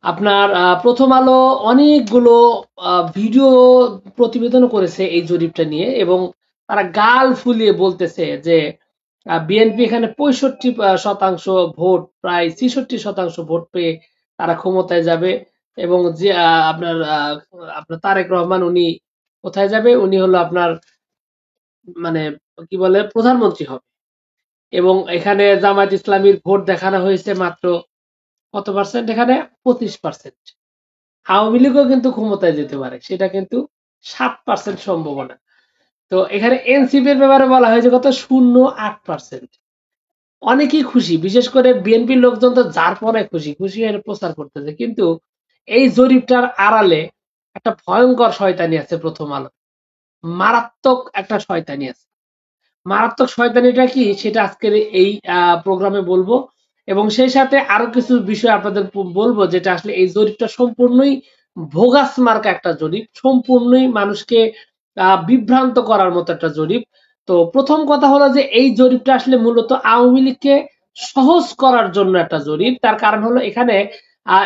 আপনার প্রথম আলো অনেকগুলো ভিডিও প্রতিবেদন করেছে এই জরিপটা নিয়ে, এবং তারা গাল ফুলিয়ে বলতেছে যে বিএনপি এখানে 65% ভোট, প্রায় 66% ভোট পেয়ে তারা ক্ষমতায় যাবে। এবং যে আপনার তারেক রহমান, উনি কোথায় যাবে, উনি হলো আপনার মানে কি বলে প্রধানমন্ত্রী হবে। এবং এখানে জামায়াত ইসলামীর ভোট দেখানো হয়েছে মাত্র কত পার্সেন্ট, এখানে 25%। আওয়ামী লীগও কিন্তু ক্ষমতায় যেতে পারে, সেটা কিন্তু 7% সম্ভাবনা। তো এখানে এনসিপি এর ব্যাপারে বলা হয়েছে কত, 0.8%। অনেকেই খুশি, বিশেষ করে বিএনপির লোকজন তো যার পরে খুশি খুশি হয়ে প্রচার করতেছে। কিন্তু এই জরিপটার আড়ালে একটা ভয়ঙ্কর শয়তানি আছে প্রথম আলো, মারাত্মক একটা শয়তানি আছে। মারাত্মক শয়তানিটা কি সেটা আজকের এই প্রোগ্রামে বলবো, এবং সেই সাথে আরো কিছু বিষয় আপনাদের বলবো, যেটা আসলে এই জরিপটা সম্পূর্ণই ভোগাস মার্কা একটা জরিপ, সম্পূর্ণই মানুষকে বিভ্রান্ত করার মতো একটা জরিপ। তো প্রথম কথা হলো যে এই জরিপটা আসলে মূলত আওয়ামী লীগকে সহজ করার জন্য একটা জরিপ। তার কারণ হলো এখানে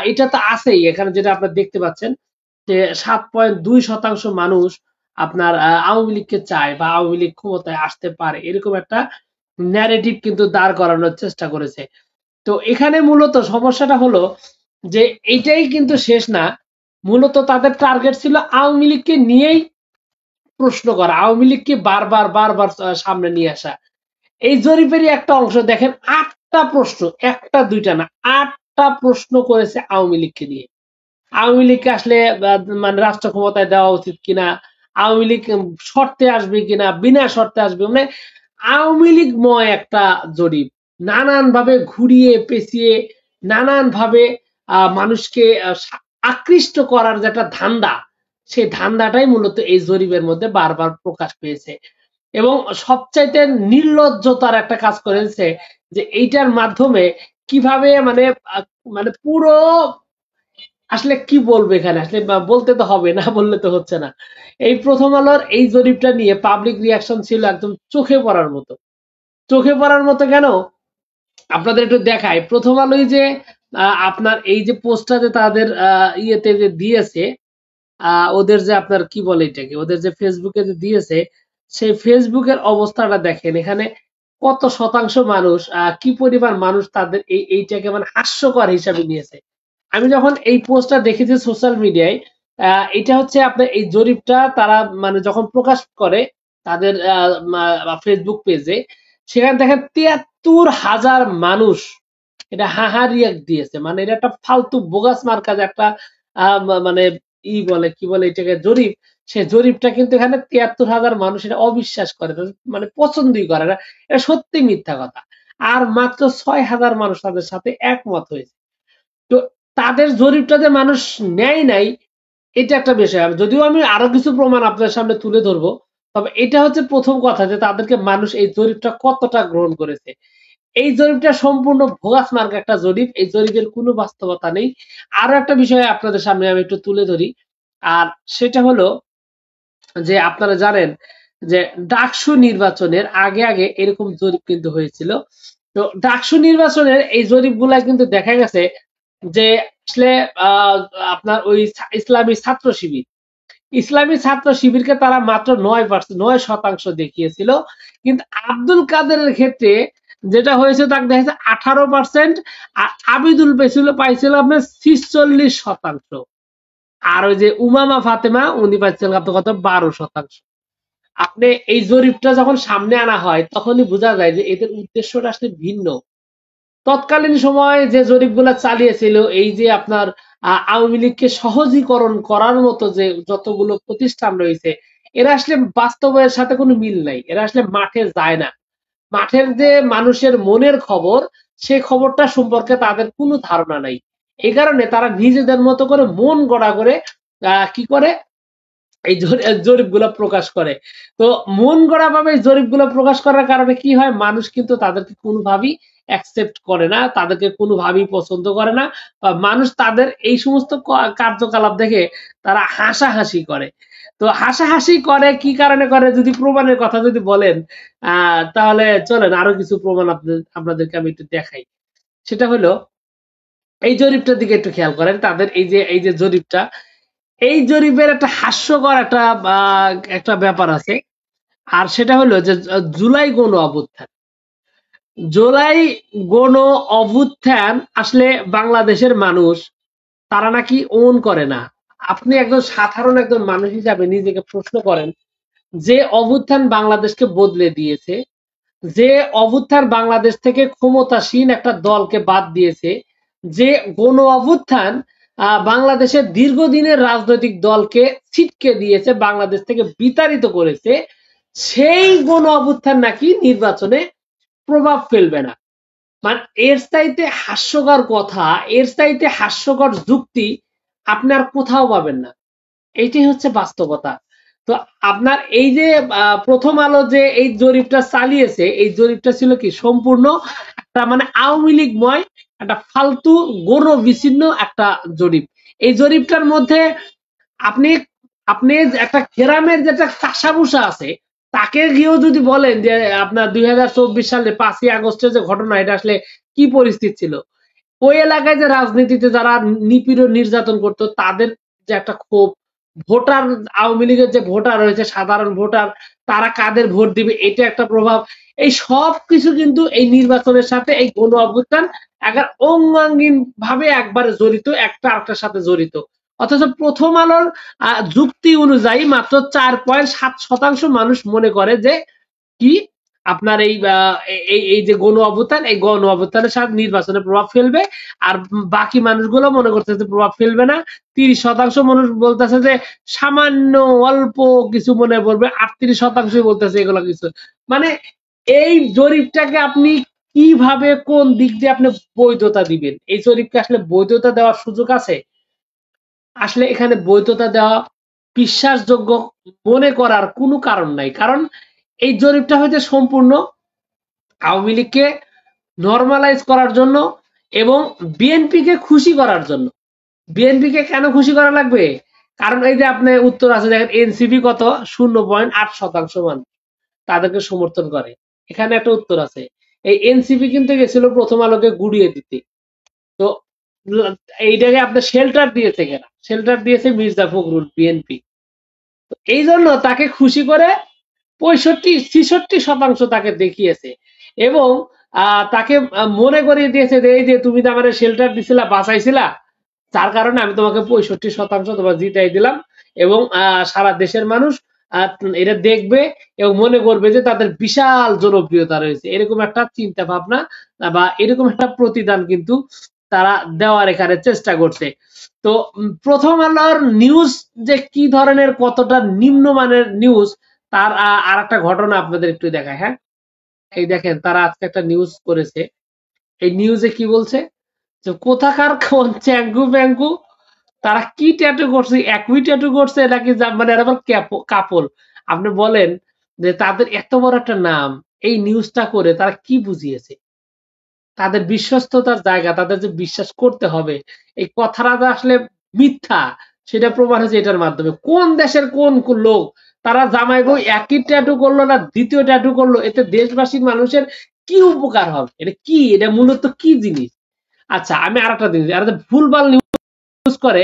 এটা তো আছেই, এখানে যেটা আপনারা দেখতে পাচ্ছেন যে 7.2% মানুষ আপনার আওয়ামী লীগকে চায় বা আওয়ামী লীগ ক্ষমতায় আসতে পারে, এরকম একটা ন্যারেটিভ কিন্তু দাঁড় করানোর চেষ্টা করেছে। তো এখানে মূলত সমস্যাটা হলো যে এইটাই কিন্তু শেষ না। মূলত তাদের টার্গেট ছিল আওয়ামী লীগকে নিয়েই প্রশ্ন করা, আওয়ামী লীগকে বারবার বারবার সামনে নিয়ে আসা। এই জরিপেরই একটা অংশ দেখেন, 8টা প্রশ্ন, একটা দুইটা না, 8টা প্রশ্ন করেছে আওয়ামী লীগকে নিয়ে। আওয়ামী লীগকে আসলে মানে রাষ্ট্র ক্ষমতায় দেওয়া উচিত কিনা, আওয়ামী লীগ শর্তে আসবে কিনা, বিনা শর্তে আসবে, মানে আওয়ামী লীগময় একটা জরিপ। নানান ভাবে ঘুরিয়ে পেঁচিয়ে, নানান ভাবে মানুষকে আকৃষ্ট করার যে একটা ধান্দা, সেই ধান্দাটাই মূলত এই জরিপের মধ্যে বারবার প্রকাশ পেয়েছে। এবং সবচাইতে নির্লজ্জতার একটা কাজ করেছে যে এইটার মাধ্যমে কিভাবে মানে মানে পুরো আসলে কি বলবো, এখানে আসলে বলতে তো হবে, না বললে তো হচ্ছে না। এই প্রথম আলোর এই জরিপটা নিয়ে পাবলিক রিয়াকশন ছিল একদম চোখে পড়ার মতো। চোখে পড়ার মতো কেন, আপনাদের একটু দেখায়। প্রথম আলোই যে আপনার এই যে পোস্টটা যে তাদের ইয়েতে যে দিয়েছে, ওদের যে আপনার কি বলে এটাকে, ওদের যে ফেসবুকে যে দিয়েছে, সেই ফেসবুকের অবস্থাটা দেখেন। এখানে কত শতাংশ মানুষ, কি পরিমাণ মানুষ তাদের এইটাকে মানে হাস্যকর হিসাবে নিয়েছে। আমি যখন এই পোস্টটা দেখেছি সোশ্যাল মিডিয়ায়, এটা হচ্ছে আপনার এই জরিপটা তারা মানে যখন প্রকাশ করে তাদের ফেসবুক পেজে, সেখানে দেখেন 73,000 মানুষ এটা হাহা রিয়াক্ট দিয়েছে। মানে এটা একটা ফালতু বোগাস মার্কা যে একটা মানে বলে কি বলে এটাকে জরিপ, সে জরিপটা কিন্তু এখানে 73,000 মানুষ এটা অবিশ্বাস করে, মানে পছন্দই করে না, এটা সত্যি মিথ্যা কথা। আর মাত্র 6,000 মানুষ তাদের সাথে একমত হয়েছে। তো তাদের জরিপটা যে মানুষ নেয় নাই, এটা একটা বিষয়। যদিও আমি আরো কিছু প্রমাণ আপনার সামনে তুলে ধরবো, তবে এটা হচ্ছে প্রথম কথা যে তাদেরকে মানুষ এই জরিপটা কতটা গ্রহণ করেছে। এই জরিপটা সম্পূর্ণ ভোগাস মার্কা একটা জরিপ, এই জরিপের কোনো বাস্তবতা নেই। আরো একটা বিষয় আপনাদের সামনে আমি একটু তুলে ধরি, আর সেটা হলো যে আপনারা জানেন যে ডাকসু নির্বাচনের আগে আগে এরকম জরিপ কিন্তু হয়েছিল। তো ডাকসু নির্বাচনের এই জরিপগুলা কিন্তু দেখা গেছে যে আসলে আহ, আপনার ওই ইসলামী ছাত্র শিবির, ইসলামী ছাত্র শিবিরকে তারা মাত্র 9% দেখিয়েছিল। কিন্তু আব্দুল কাদেরের ক্ষেত্রে যেটা হয়েছে, তাকে দেখা যাচ্ছে 18%, আর আবিদুল পাইছিল আপনার 46%। আর ওই যে উমামা ফাতেমা, উনি পাইছিলেন আপনার কত, 12%। আপনি এই জরিপটা যখন সামনে আনা হয় তখনই বোঝা যায় যে এদের উদ্দেশ্যটা আসলে ভিন্ন। তৎকালীন সময়ে যে জরিপগুলা চালিয়েছিল, এই যে আপনার আওয়ামী লীগকে সহজীকরণ করার মতো যে যতগুলো প্রতিষ্ঠান রয়েছে, এরা আসলে বাস্তবের সাথে কোনো মিল নাই, এরা আসলে মাঠে যায় না। মাঠের যে মানুষের মনের খবর, সেই খবরটা সম্পর্কে তাদের কোনো ধারণা নাই। এই কারণে তারা নিজেদের মতো করে মন গড়া করে কি করে এই জরিপগুলো প্রকাশ করে। তো মন গড়া ভাবে জরিপগুলো প্রকাশ করার কারণে কি হয়, মানুষ কিন্তু তাদেরকে কোনোভাবেই অ্যাকসেপ্ট করে না, তাদেরকে কোনোভাবেই পছন্দ করে না। বা মানুষ তাদের এই সমস্ত কার্যকলাপ দেখে তারা হাসাহাসি করে। তো হাসাহাসি করে কি কারণে করে, যদি প্রমাণের কথা যদি বলেন, তাহলে চলেন আরো কিছু প্রমাণ আপনাদেরকে আমি একটু দেখাই। সেটা হলো এই জরিপটার দিকে একটু খেয়াল করেন, তাদের এই যে জরিপটা, এই জরিপের একটা হাস্যকর একটা ব্যাপার আছে। আর সেটা হলো যে জুলাই গণ অভ্যুত্থান, জুলাই গণ অভ্যুত্থান আসলে বাংলাদেশের মানুষ তারা নাকি ওন করে না। আপনি একজন সাধারণ একজন মানুষ হিসাবে নিজেকে প্রশ্ন করেন, যে অভ্যুত্থান বাংলাদেশকে বদলে দিয়েছে, যে অভ্যুত্থান বাংলাদেশ থেকে ক্ষমতাসীন একটা দলকে বাদ দিয়েছে, যে গণ অভ্যুত্থান বাংলাদেশের দীর্ঘদিনের রাজনৈতিক দলকে ছিটকে দিয়েছে, বাংলাদেশ থেকে বিতাড়িত করেছে, সেই গণ অভ্যুত্থান নাকি নির্বাচনে প্রভাব ফেলবে না। মানে এর চাইতে হাস্যকর কথা, এর চাইতে হাস্যকর যুক্তি আপনি আর কোথাও পাবেন না। এইটাই হচ্ছে বাস্তবতা। তো আপনার এই যে প্রথম আলো যে এই জরিপটা চালিয়েছে, এই জরিপটা ছিল কি সম্পূর্ণ একটা মানে আওয়ামী লীগময় একটা ফালতু গণ বিচ্ছিন্ন একটা জরিপ। এই জরিপটার মধ্যে আপনি আপনি একটা গ্রামের যেটা চাষাভুষা আছে তাকে গিয়েও যদি বলেন যে আপনার 2024 সালে 5ই আগস্টের যে ঘটনা, এটা আসলে কি পরিস্থিতি ছিল, ওই এলাকায় যে রাজনীতিতে যারা নিপীড়ন নির্যাতন করতো তাদের যে একটা ক্ষোভ, ভোটার আওয়ামী লীগের যে ভোটার রয়েছে সাধারণ ভোটার, তারা কাদের ভোট দিবে এটা একটা প্রভাব, এই সব কিছু কিন্তু এই নির্বাচনের সাথে এই গণ অভ্যুত্থান একবার অঙ্গাঙ্গিন ভাবে একবারে জড়িত, একটা আরেকটার সাথে জড়িত। অথচ প্রথম আলোর যুক্তি অনুযায়ী মাত্র 4.7% মানুষ মনে করে যে কি আপনার এই যে গণ অভ্যুত্থান, এই গণ অভ্যুত্থানের সাথে নির্বাচনে প্রভাব ফেলবে। আর বাকি মানুষগুলো মনে করতেছে প্রভাব ফেলবে না। 30% মানুষ বলতেছে যে সামান্য অল্প কিছু মনে পড়বে, 38% বলতেছে এগুলো কিছু। মানে এই জরিপটাকে আপনি কিভাবে কোন দিক দিয়ে আপনি বৈধতা দিবেন? এই জরিপকে আসলে বৈধতা দেওয়ার সুযোগ আছে? আসলে এখানে বৈধতা দেওয়া বিশ্বাসযোগ্য মনে করার কোনো কারণ নাই। কারণ এই জরিপটা হয়তো সম্পূর্ণ আওয়ামী লীগকে নরমালাইজ করার জন্য এবং বিএনপিকে খুশি করার জন্য। বিএনপিকে কেন খুশি করা লাগবে? কারণ এই যে আপনি উত্তর আছে দেখেন, এনসিপি কত 0.8% মানুষ তাদেরকে সমর্থন করে। এখানে একটা উত্তর আছে। এই এনসিপি কিন্তু গেছিল প্রথম আলোকে গুড়িয়ে দিতে। তো এইটাকে আপনার শেল্টার দিয়েছে কেনা, শেল্টার দিয়েছে মির্জা ফখরুল বিএনপি। এই জন্য তাকে খুশি করে 65-66% তাকে দেখিয়েছে এবং তাকে মনে করিয়ে দিয়েছে যে এই যে তুমি তো আমার শেল্টার দিছিলা, বাঁচাইছিলা, যার কারণে আমি তোমাকে 65% তোমার জিতাই দিলাম এবং সারা দেশের মানুষ এটা দেখবে এবং মনে করবে যে তাদের বিশাল জনপ্রিয়তা রয়েছে, এরকম একটা চিন্তা ভাবনা বা এরকম একটা প্রতিদান কিন্তু তারা দেওয়ার এখানে চেষ্টা করছে। তো প্রথম আলোর নিউজ যে কি ধরনের কতটা নিম্নমানের নিউজ, তার আর একটা ঘটনা আপনাদের একটু দেখায়। হ্যাঁ, এই দেখেন তারা আজকে একটা নিউজ করেছে। এই নিউজে কি বলছে যে কোথাকার কোন চ্যাঙ্গু ব্যাঙ্গু, তারা কি ট্যাটু করছে, একই ট্যাটু করছে নাকি মানে এরা আবার কাপল। আপনি বলেন যে তাদের এত বড় একটা নাম, এই নিউজটা করে তারা কি বুঝিয়েছে? তাদের বিশ্বস্ততার জায়গা, তাদের যে বিশ্বাস করতে হবে এই কথাটা যে আসলে মিথ্যা, সেটা প্রমাণ হয়েছে এটার মাধ্যমে। কোন দেশের কোন লোক তারা জামাই বউ একই ট্যাটু করলো না দ্বিতীয় ট্যাটু করলো, এতে দেশবাসীর মানুষের কি উপকার হবে? এটা কি, এটা মূলত কি জিনিস? আচ্ছা, আমি আর একটা জিনিস, আর ভুলভাল নিউজ করে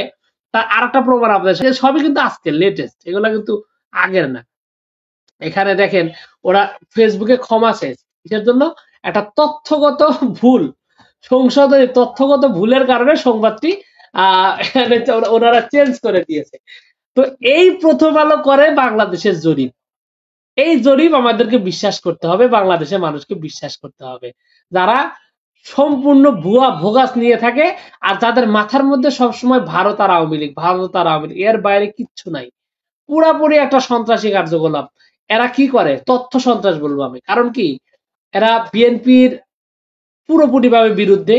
তার আর একটা প্রমাণ আপনাদের সাথে, সবই কিন্তু আজকে লেটেস্ট, এগুলা কিন্তু আগের না। এখানে দেখেন ওরা ফেসবুকে ক্ষমা চেয়েছে কিসের জন্য? একটা তথ্যগত ভুল, সংশোধনী তথ্যগত ভুলের কারণে সংবাদটি এখানে ওনারা চেঞ্জ করে দিয়েছে। তো এই প্রথম আলো করে বাংলাদেশের জরিপ, এই জরিপ আমাদেরকে বিশ্বাস করতে হবে, বাংলাদেশের মানুষকে বিশ্বাস করতে হবে, যারা সম্পূর্ণ ভুয়া ভোগাস নিয়ে থাকে আর যাদের মাথার মধ্যে সবসময় ভারত আর আওয়ামী লীগ, ভারত আর আওয়ামী লীগ, এর বাইরে কিচ্ছু নাই। পুরাপুরি একটা সন্ত্রাসী কার্যকলাপ। এরা কি করে? তথ্য সন্ত্রাস বলবো আমি। কারণ কি, এরা বিএনপির পুরোপুরি ভাবে বিরুদ্ধে।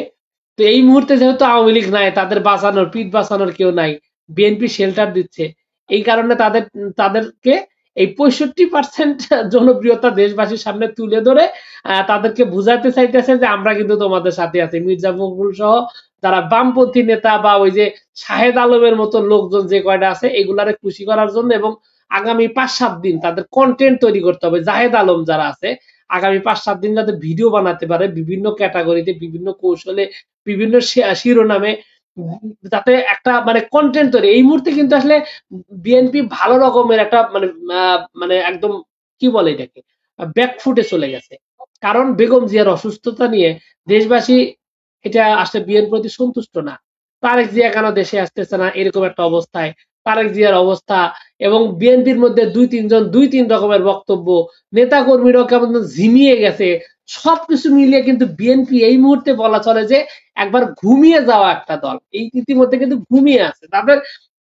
তো এই মুহূর্তে যেহেতু আওয়ামী লীগ নাই, তাদের বাঁচানোর পিঠ বাঁচানোর কেউ নাই, বিএনপি শেল্টার দিচ্ছে, এই কারণে তাদেরকে এই 65% জনপ্রিয়তা দেশবাসীর সামনে তুলে ধরে তাদেরকে বুঝাতে চাইতেছে যে আমরা কিন্তু তোমাদের সাথে আছি। মির্জা ফখরুল সহ যারা বামপন্থী নেতা বা ওই যে শাহেদ আলমের মতো লোকজন যে কয়টা আছে এগুলারে খুশি করার জন্য এবং আগামী 5-7 দিন তাদের কন্টেন্ট তৈরি করতে হবে। জাহেদ আলম যারা আছে, আগামী 5-7 দিন যাতে ভিডিও বানাতে পারে বিভিন্ন ক্যাটাগরিতে, বিভিন্ন কৌশলে, বিভিন্ন শিরোনামে, যাতে একটা মানে কন্টেন্ট তৈরি। এই মুহূর্তে কিন্তু আসলে বিএনপি ভালো রকমের একটা মানে মানে একদম কি বলে এটাকে ব্যাকফুটে চলে গেছে। কারণ বেগম জিয়ার অসুস্থতা নিয়ে দেশবাসী এটা আসলে বিএনপির প্রতি সন্তুষ্ট না। তারেক জিয়া কেন দেশে আসতেছে না, এরকম একটা অবস্থায় তারেক জিয়ার অবস্থা, এবং বিএনপির মধ্যে দুই তিন রকমের বক্তব্য, নেতা কর্মীরাও কেমন ঝিমিয়ে গেছে। সবকিছু মিলিয়ে কিন্তু বিএনপি এই মুহূর্তে বলা চলে যে একবার ঘুমিয়ে যাওয়া একটা দল। এই ইতিমধ্যে কিন্তু ঘুমিয়ে আছে। তাদের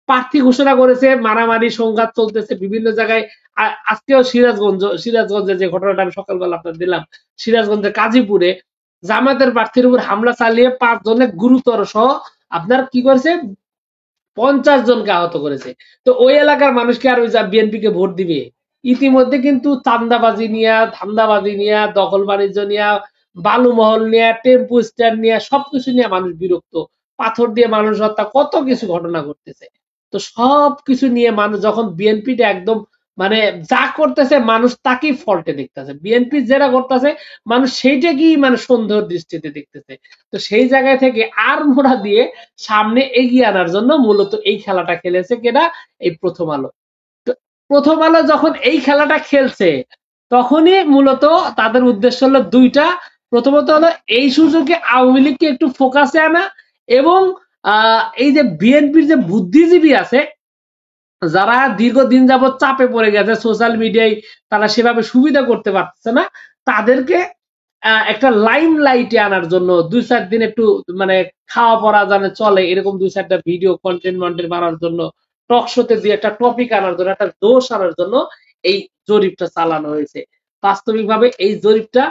প্রার্থী ঘোষণা করেছে, মারামারি সংঘাত চলতেছে বিভিন্ন জায়গায়। আজকেও সিরাজগঞ্জে যে ঘটনাটা আমি সকালবেলা আপনার দিলাম, সিরাজগঞ্জের কাজীপুরে জামায়াতের প্রার্থীর উপর হামলা চালিয়ে 5 জনের গুরুতর সহ আপনার কি করেছে, 50 জনকে আহত করেছে। তো ওই এলাকার মানুষকে আর ওই বিএনপি কে ভোট দিবে? ইতিমধ্যে কিন্তু চান্দাবাজি নিয়ে, ধান্দাবাজি নিয়ে, দখল বাণিজ্য নিয়ে, বালু মহল নিয়ে, টেম্পু স্ট্যান্ড নিয়ে, সবকিছু নিয়ে মানুষ বিরক্ত। পাথর দিয়ে মানুষ হত্যা, কত কিছু ঘটনা ঘটতেছে। তো সবকিছু নিয়ে মানুষ যখন বিএনপিটা একদম মানে যা করতেছে মানুষ তাকেই ফল্টে দেখতেছে, বিএনপি যেটা করতেছে মানুষ সেইটাকেই মানে সন্দেহের দৃষ্টিতে দেখতেছে। তো সেই জায়গায় থেকে আর মোড়া দিয়ে সামনে এগিয়ে আনার জন্য মূলত এই খেলাটা খেলেছে কেনা, এই প্রথম আলো। তো প্রথম আলো যখন এই খেলাটা খেলছে তখনই মূলত তাদের উদ্দেশ্য হলো দুইটা। প্রথমত হলো এই সুযোগে আওয়ামী লীগকে একটু ফোকাসে আনা, এবং এই যে বিএনপির যে বুদ্ধিজীবী আছে যারা দীর্ঘদিন যাবৎ চাপে পড়ে গেছে সোশ্যাল মিডিয়ায়, তারা সেভাবে সুবিধা করতে পারতেছে না, তাদেরকে একটা লাইম লাইটে আনার জন্য 2-4 দিন একটু মানে খাওয়া পড়া জানে চলে এরকম 2-4টা ভিডিও কন্টেন্ট মন্টেন্ট বানানোর জন্য, টক শোতে দিয়ে একটা টপিক আনার জন্য, একটা দোষ আনার জন্য এই জরিপটা চালানো হয়েছে। বাস্তবিকভাবে এই জরিপটা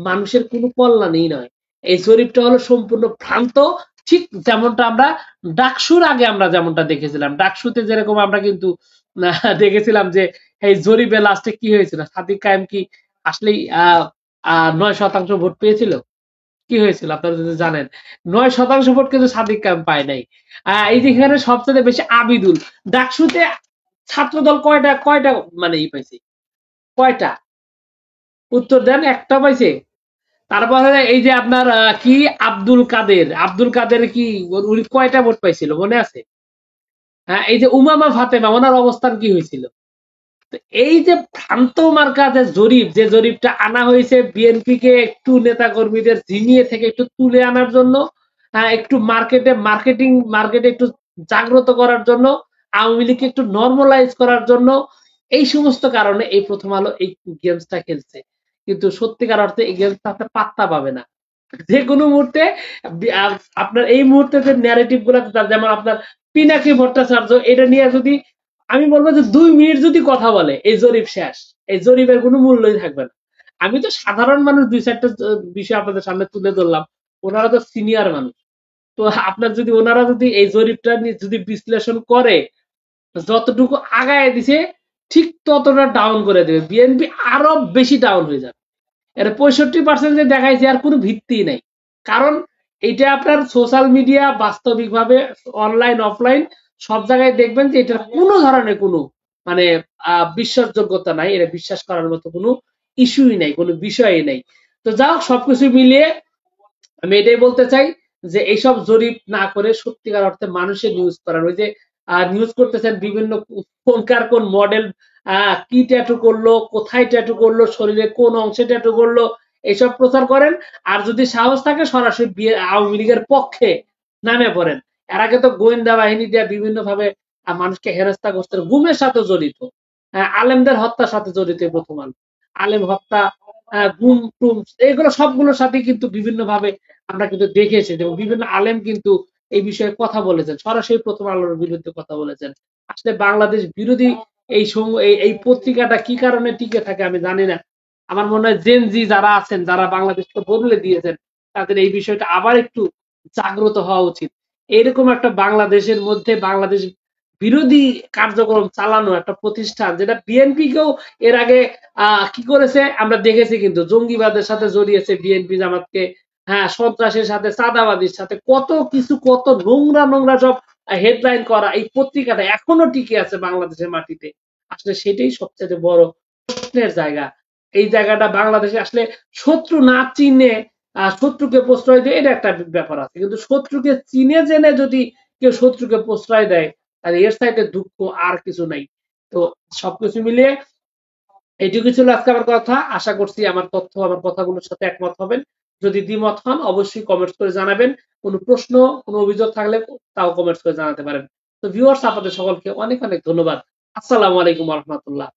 মানুষের কোনো কল্যাণই নয়। এই জরিপটা হলো সম্পূর্ণ ভ্রান্ত। ঠিক যেমনটা আমরা ডাকসুর আগে আমরা যেমনটা দেখেছিলাম, ডাকসুতে যেরকম আমরা কিন্তু দেখেছিলাম যে এই জরিপে লাস্টে কি হয়েছিল, সাদিক কায়েম কি আসলেই 9% ভোট পেয়েছিল? কি হয়েছিল আপনারা যদি জানেন, 9% ভোট কিন্তু সাদিক কায়েম পায় নাই। এই যে এখানে সবচেয়ে বেশি আবিদুল, ডাকসুতে ছাত্রদল কয়টা কয়টা মানে ই পাইছে, কয়টা উত্তর দেন, একটা পাইছে। তারপরে এই যে আপনার কি আব্দুল কাদের কি উনি কয়টা ভোট পাইছিল মনে আছে? হ্যাঁ, এই যে উমামা ফাতেমা ওনার অবস্থান কি হয়েছিল? এই যে ভ্রান্ত মার্কা যে জরিপ, যে জরিপটা আনা হয়েছে বিএনপি কে একটু নেতা কর্মীদের জিনিয়ে থেকে একটু তুলে আনার জন্য, একটু মার্কেটে একটু জাগ্রত করার জন্য, আওয়ামী লীগকে একটু নর্মালাইজ করার জন্য, এই সমস্ত কারণে এই প্রথম আলো এই গেমসটা খেলছে। কিন্তু সত্যিকার অর্থে এই গেমসটা আপনার পাত্তা পাবে না। যে কোনো মুহূর্তে আপনার এই মুহূর্তে যে ন্যারেটিভ গুলা, যেমন আপনার পিনাকি ভট্টাচার্য, এটা নিয়ে যদি আমি বলবো যে 2 মিনিট যদি কথা বলে এই জরিপ শেষ, এই জরিপের কোনো মূল্যই থাকবে না। আমি তো সাধারণ মানুষ, 2-4টা বিষয় আপনাদের সামনে তুলে ধরলাম, ওনারা তো সিনিয়র মানুষ। তো আপনার যদি ওনারা যদি এই জরিপটা নিয়ে যদি বিশ্লেষণ করে, যতটুকু আগায় দিছে ঠিক ততটা ডাউন করে দেবে, বিএনপি আরো বেশি ডাউন হয়ে যাবে। এর 65% যে দেখাইছে আর কোনো ভিত্তি নাই। কারণ এটা আপনার সোশ্যাল মিডিয়া, বাস্তবিকভাবে অনলাইন অফলাইন সব জায়গায় দেখবেন যে এটার কোনো ধরনের কোনো মানে বিশ্বাসযোগ্যতা নাই, এটা বিশ্বাস করার মতো কোনো ইস্যুই নাই, কোনো বিষয়ই নাই। তো যাও সবকিছু মিলিয়ে আমি এটাই বলতে চাই যে এইসব জরিপ না করে সত্যিকার অর্থে মানুষের নিউজ করার, ওই যে নিউজ করতেছেন বিভিন্ন কোনকার কোন মডেল কি ট্যাটু করলো, কোথায় ট্যাটু করলো, শরীরে কোন অংশে ট্যাটু করলো, এইসব প্রচার করেন। আর যদি সাহস থাকে সরাসরি আওয়ামী লীগের পক্ষে নামে পড়েন। এর আগে তো গোয়েন্দা বাহিনী দিয়ে বিভিন্ন ভাবে মানুষকে হেনস্থা করতে, গুমের সাথে জড়িত, আলেমদের হত্যার সাথে জড়িত প্রথম আলো, আলেম হত্যা, গুম টুম, এগুলো সবগুলোর সাথে কিন্তু বিভিন্ন ভাবে আমরা কিন্তু দেখেছি, এবং বিভিন্ন আলেম কিন্তু এই বিষয়ে কথা বলেছেন, সরাসরি প্রথম আলোর বিরুদ্ধে কথা বলেছেন। আসলে বাংলাদেশ বিরোধী এই পত্রিকাটা কি কারণে টিকে থাকে আমি জানি না। আমার মনে হয় জেনজি যারা আছেন, যারা বাংলাদেশকে বদলে দিয়েছেন, তাদের এই বিষয়টা আবার একটু জাগ্রত হওয়া উচিত। এরকম একটা বাংলাদেশের মধ্যে বাংলাদেশ বিরোধী কার্যক্রম চালানো একটা প্রতিষ্ঠান, যেটা বিএনপি কেও এর আগে কি করেছে আমরা দেখেছি, কিন্তু জঙ্গিবাদের সাথে জড়িয়েছে বিএনপি জামাতকে, হ্যাঁ সন্ত্রাসের সাথে, চাঁদাবাদীর সাথে, কত কিছু, কত নোংরা নোংরা সব হেডলাইন করা এই পত্রিকাটা এখনো টিকে আছে বাংলাদেশের মাটিতে। আসলে সেটাই সবচেয়ে বড় প্রশ্নের জায়গা। এই জায়গাটা বাংলাদেশে আসলে শত্রু না চিনে শত্রুকে প্রশ্রয় দেয়, এটা একটা ব্যাপার আছে। কিন্তু শত্রুকে চিনে জেনে যদি কেউ শত্রুকে প্রশ্রয় দেয়, তাহলে এর সাইডে দুঃখ আর কিছু নাই। তো সবকিছু মিলিয়ে এইটুকু ছিল আজকে আমার কথা। আশা করছি আমার তথ্য, আমার কথাগুলোর সাথে একমত হবেন। যদি দ্বিমত হন অবশ্যই কমেন্টস করে জানাবেন। কোনো প্রশ্ন, কোনো অভিযোগ থাকলে তাও কমেন্টস করে জানাতে পারেন। তো ভিউয়ার্স, আপনাদের সকলকে অনেক অনেক ধন্যবাদ। আসসালামু আলাইকুম ওয়া রাহমাতুল্লাহ।